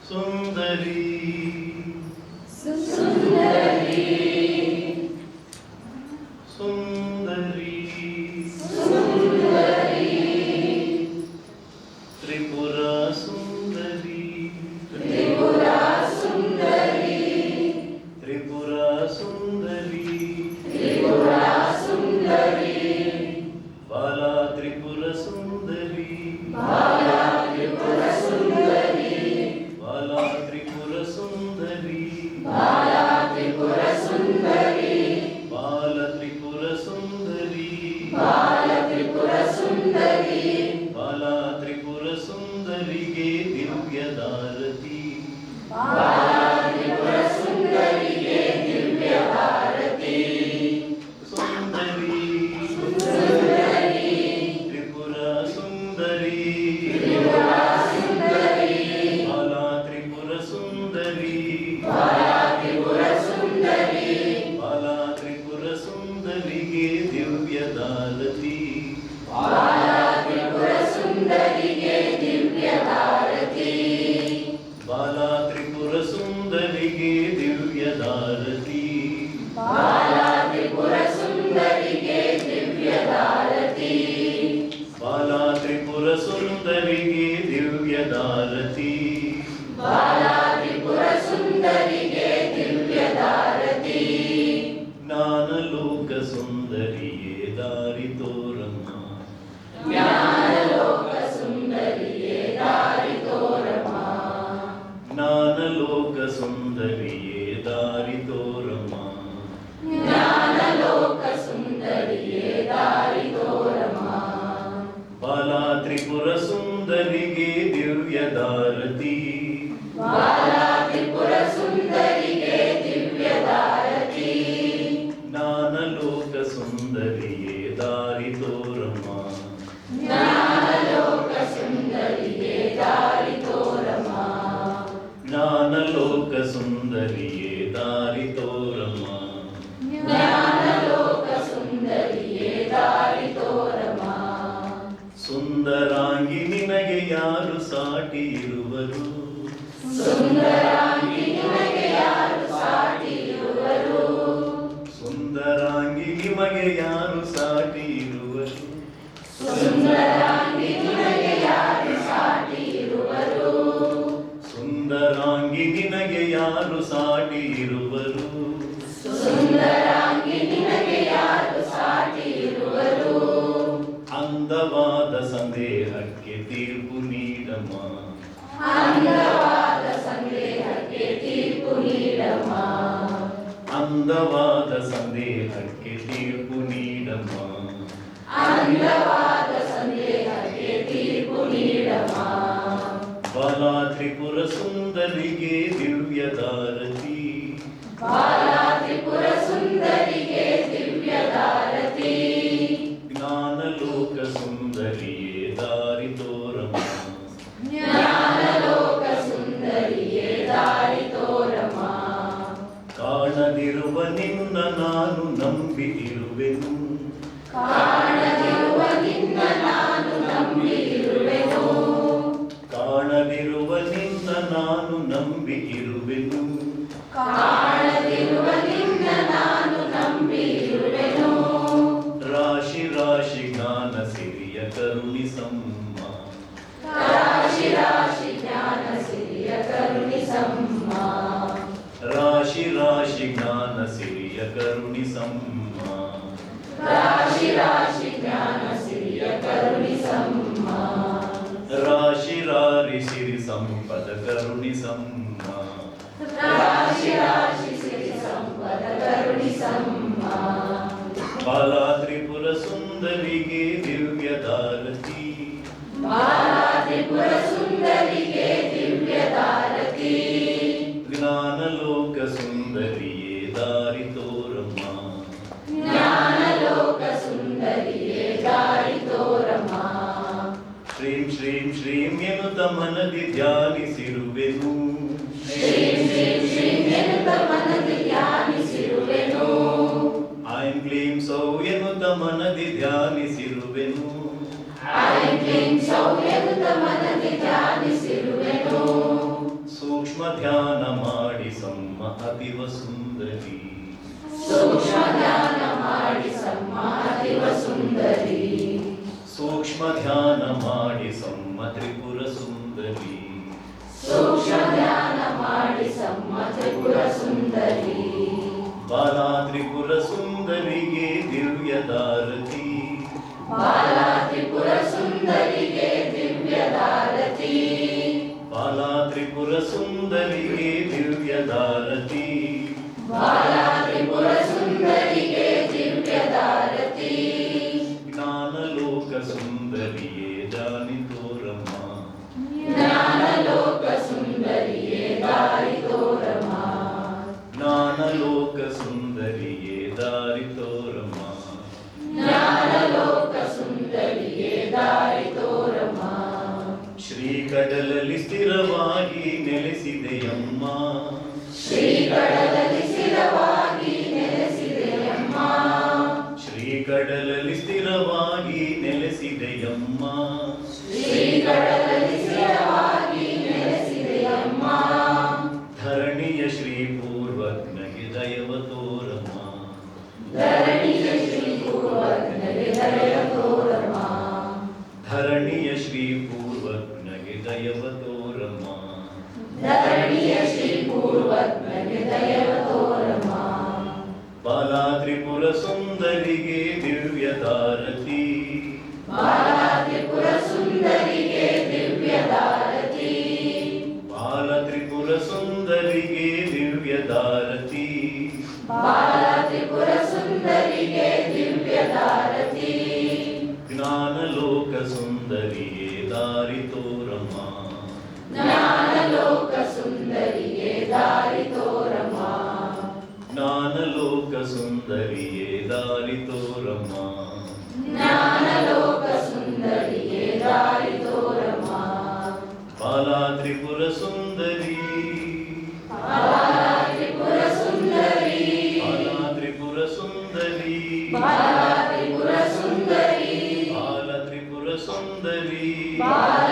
ಸುಂದರಿ ಸುಂದರಿ ಸುಂದರಿ ಸುಂದರಿ ತ್ರಿಪುರ ಸುಂದರಿ ತ್ರಿಪುರ ಸುಂದರಿ ತ್ರಿಪುರ ಸುಂದರಿ ತ್ರಿಪುರ ಸುಂದರಿ ಬಾಲ ತ್ರಿಪುರ ಸುಂದರಿ ಬಾಲ ತ್ರಿಪುರ ಸುಂದರಿ ಬಾಲ ತ್ರಿಪುರ ಸುಂದರಿ ಬಾಲ ತ್ರಿಪುರ ಸುಂದರಿ ಬಾಲ ತ್ರಿಪುರ ಸುಂದರಿ ಬಾಲ ತ್ರಿಪುರ ಸುಂದರಿ ಬಾಲ ತ್ರಿಪುರ ಸುಂದರಿಗೆ ದಿವ್ಯದಾರತಿ ಬಾಲ ತ್ರಿಪುರ ಸುಂದರಿಗೆ ದಿವ್ಯ ಭಾರತಿ ಸುಂದರಿ ಸುಂದರಿ ತ್ರಿಪುರ ಸುಂದರಿ ತ್ರಿಪುರ ಸುಂದರಿ ಬಾಲ ತ್ರಿಪುರ ಸುಂದರಿ ಬಾಲ ತ್ರಿಪುರ ಸುಂದರಿ ಬಾಲ ತ್ರಿಪುರ ಸುಂದರಿಗೆ ದಿವ್ಯದಾರತಿ ಬಾಲ ತ್ರಿಪುರ ಸುಂದರಿಗೆ ದಿವ್ಯ ಭಾರತಿ ಬಾಲ ತ್ರಿಪುರ ಸುಂದರಿಗೆ ದಿವ್ಯದಾರತಿ ಬಾಲ ತ್ರಿಪುರ ಸುಂದರಿಗೆ ದಿವ್ಯ ಭಾರತಿ ಬಾಲ ತ್ರಿಪುರ ಸುಂದರಿಗೆ ದಿವ್ಯದಾರತಿ ಬಾಲ ತ್ರಿಪುರ ಸುಂದರಿಗೆ ದಿವ್ಯ ಭಾರತಿ ಜ್ಞಾನಲೋಕ ಸುಂದರಿಯೇ ದಾರಿ ತೋರಮ್ಮ ಜ್ಞಾನಲೋಕ ಸುಂದರಿಯೇ ದಾರಿ ತೋರಮ್ಮ ಜ್ಞಾನಲೋಕ ಸುಂದರಿಯೇ ದಾರಿ ತೋರಮ್ಮ ಜ್ಞಾನಲೋಕ ಸುಂದರಿಯೇ ದಾರಿ ತೋರಮ್ಮ ಬಾಲ ತ್ರಿಪುರ ಸುಂದರಿಗೆ ದಿವ್ಯದಾರತಿ ಬಾಲ ತ್ರಿಪುರ ಸುಂದರಿಗೆ ದಿವ್ಯ ಭಾರತಿ ಜ್ಞಾನಲೋಕ ಸುಂದರಿಯೇ ದಾರಿ ತೋರಮ್ಮ ಜ್ಞಾನಲೋಕ ಸುಂದರಿಯೇ ದಾರಿ ತೋರಮ್ಮ ಜ್ಞಾನಲೋಕ ಸುಂದರಿಯೇ ದಾರಿ ತೋರಮ್ಮ ಜ್ಞಾನಲೋಕ ಸುಂದರಿಯೇ ದಾರಿ ತೋರಮ್ಮ ಸುಂದರಾಂಗಿ ನಿನಗೆ ಯಾರು ಸಾಟಿ ಇರುವರು ಸುಂದರಾಂಗಿ ನಿಮಗೆ ಯಾರು ಸಾಟಿ ಇರುವರು ಸುಂದರಾಂಗಿ ನಿಮಗೆ ಯಾರು ಸಾಟಿ ಇರುವರು ಸುಂದರಾಂಗಿ ನಿಮಗೆ ಯಾರು ಸಾಟಿ ಇರುವರು ಸುಂದರಾಂಗಿ ನಿನಗೆ ಯಾರು ಸಾಟಿ ಇರುವರು ಸುಂದರಾಂಗಿ ನಿಮಗೆ ಯಾರು ಸಾಟಿ ಇರುವರು ಅಂದವಾದ ಸಂದೇಹಕ್ಕೆ ತೀರ್ಪು ನೀಡಮ್ಮ ಅಂದವಾದ ಸಂದೇಹಕ್ಕೆ ತೀರ್ಪು ನೀಡಮ್ಮ ಅಂದವಾದ ಸಂದೇಹಕ್ಕೆ ತೀರ್ಪು ನೀಡಮ್ಮ ಅಂದವಾದ ಸಂದೇಹಕ್ಕೆ ತೀರ್ಪು ನೀಡಮ್ಮ ಬಾಲ ತ್ರಿಪುರ ಸುಂದರಿಗೆ ದಿವ್ಯದಾರತಿ ಬಾಲ ತ್ರಿಪುರ ಸುಂದರಿಗೆ ದಿವ್ಯ ಭಾರತಿ ಜ್ಞಾನಲೋಕ ಸುಂದರಿಯೇ ದಾರಿ ತೋರಮ್ಮ ಜ್ಞಾನಲೋಕ ಸುಂದರಿಯೇ ದಾರಿ ತೋರಮ್ಮ ಕಾಣದಿರುವ ನಿನ್ನ ನಾನು ನಂಬಿ ಇರುವೆನು ಕಾಣದಿರುವ ನಿನ್ನ ನಾನು ನಂಬಿ ಇರುವೆನು ಕಾಣದಿರುವ ನಿನ್ನ ನಾನು ನಂಬಿ ಇರುವೆನು ಕಾಣದಿರುವ ನಿನ್ನ ನಾನು ನಂಬಿ ಇರುವೆನು ರಾಶಿ ರಾಶಿ ಜ್ಞಾನ ಸಿರಿಯ ಕರುಣಿಸಮ್ಮ ರಾಶಿ ರಾಶಿ ಜ್ಞಾನ ಸಿರಿಯ ಕರುಣಿಸಮ್ಮ ರಾಶಿ ರಾಶಿ ಜ್ಞಾನ ಸಿರಿಯ ಕರುಣಿಸಮ್ಮ ರಾಶಿ ರಾಶಿ ಜ್ಞಾನ ಸಿರಿಯ ಕರುಣಿಸಮ್ಮ ರಾಶಿ ರಾರಿ ಸಿರಿ ಸಂಪದ ಕರುಣಿಸಮ್ಮ ರಾಶಿ ರಾಶಿ ಸಿರಿ ಸಂಪದ ಕರುಣಿಸಮ್ಮ ಬಾಲ ತ್ರಿಪುರ ಸುಂದರಿಗೆ ದಿವ್ಯದಾರತಿ ಬಾಲ ತ್ರಿಪುರ ಸುಂದರಿಗೆ ದಿವ್ಯ ಭಾರತಿ ಜ್ಞಾನಲೋಕ ಸುಂದರಿಯೇ ದಾರಿ ತೋರಮ್ಮ ಜ್ಞಾನಲೋಕ ಸುಂದರಿಯೇ ದಾರಿ ತೋರಮ್ಮ ಶ್ರೀಂ ಶ್ರೀಂ ಶ್ರೀಂ ಎನ್ನುತ್ತ ಮನದಿ ಧ್ಯಾನಿಸಿರುವೆನು ಶ್ರೀಂ ಶ್ರೀಂ ಶ್ರೀಂ ಎನ್ನುತ್ತ ಮನದಿ ಧ್ಯಾನಿಸಿರುವೆನು ಐಂ ಕ್ಲೀಂ ಸೌ ಎನ್ನುತ್ತ ಮನದಿ ಧ್ಯಾನಿಸಿರುವೆನು ಐಂ ಕ್ಲೀಂ ಸೌ ಎನ್ನುತ್ತ ಮನದಿ ಧ್ಯಾನಿಸಿರುವೆನು ಮಾಡಿ ಸಮ್ಮ ತ್ರಿಪುರ ಸುಂದರಿ ಸೂಕ್ಷ್ಮ ಧ್ಯಾನ ಮಾಡಿ ಸಮ್ಮ ತ್ರಿಪುರ ಸುಂದರಿ ಬಾಲಾ ತ್ರಿಪುರ ಸುಂದರಿಗೆ ದಿವ್ಯದಾರತಿ ಬಾಲಾ ತ್ರಿಪುರ ಸುಂದರಿಗೆ ದಿವ್ಯದಾರತಿ ಬಾಲಾ ತ್ರಿಪುರ ಸುಂದರಿಗೆ ದಿವ್ಯದಾರತಿ ಬಾಲಾ ತ್ರಿಪುರ ಸುಂದರಿಗೆ ದಿವ್ಯದಾರತಿ ಜ್ಞಾನಲೋಕ ಸುಂದರಿಯೇ ದಾರಿ ತೋರಮ್ಮ ಜ್ಞಾನಲೋಕ ಸುಂದರಿಯೇ ದಾರಿ ತೋರಮ್ಮ ಜ್ಞಾನಲೋಕ ಸುಂದರಿಯೇ ದಾರಿ ತೋರಮ್ಮ ಜ್ಞಾನಲೋಕ ಸುಂದರಿಯೇ ದಾರಿ ತೋರಮ್ಮ ಶ್ರೀಕಡಲಲ್ಲಿ ಸ್ಥಿರವಾಗಿ ನೆಲೆಸಿದೆಯಮ್ಮ ಶ್ರೀಕಡಲಲ್ಲಿ ಸ್ಥಿರವಾಗಿ ನೆಲೆಸಿದೆಯಮ್ಮ ಶ್ರೀಕಡಲಲ್ಲಿ ಸ್ಥಿರವಾಗಿ ನೆಲೆಸಿದೆಯಮ್ಮ ಶ್ರೀಕಡಲಲ್ಲಿ ಸ್ಥಿರವಾಗಿ ನೆಲೆಸಿದೆಯಮ್ಮ ಧರಣಿಯ ಶ್ರೀ ಪೂರ್ವಜ್ಞಗೆ ದಯವ ತೋರಮ್ಮ ಧರಣಿಯ ಶ್ರೀ ಪೂರ್ವಜ್ಞಗೆ ದಯವ ತೋರಮ್ಮ ಧರಣಿಯ ಶ್ರೀ ಪೂರ್ವಜ್ಞಗೆ ದಯವ ತೋರಮ್ಮ ಧರಣಿಯ ಶ್ರೀ ಪೂರ್ವಜ್ಞಗೆ ದಯವ ತೋರಮ್ಮ ಬಾಲಾ ತ್ರಿಪುರ ಸುಂದರಿಗೆ ದಿವ್ಯದಾರತಿ ಬಾಲಾ ತ್ರಿಪುರ ಸುಂದರಿಗೆ ದಿವ್ಯದಾರತಿ ಬಾಲ ತ್ರಿಪುರ ಸುಂದರಿಗೆ ದಿವ್ಯದಾರತಿ ಬಾಲಾ ತ್ರಿಪುರ ಸುಂದರಿಗೆ ದಿವ್ಯದಾರತಿ ಜ್ಞಾನಲೋಕ ಸುಂದರಿಯೇ ದಾರಿ ತೋರಮ್ಮ ಜ್ಞಾನಲೋಕ ಸುಂದರಿಯೇ ದಾರಿ ತೋರಮ್ಮ ಜ್ಞಾನಲೋಕ ಸುಂದರಿಯೇ ದಾರಿ ತೋರಮ್ಮ ಜ್ಞಾನಲೋಕ ಸುಂದರಿಯೇ ದಾರಿ ತೋರಮ್ಮ ಬಾಲಾ ತ್ರಿಪುರ ಸುಂದರಿ ಬಾಲಾ ತ್ರಿಪುರ ಸುಂದರಿ ಬಾಲಾ ತ್ರಿಪುರ ಸುಂದರಿ ಬಾಲಾ ತ್ರಿಪುರ ಸುಂದರಿ ಬಾಲ ತ್ರಿಪುರ ಸುಂದರಿ ಬಾಲಾ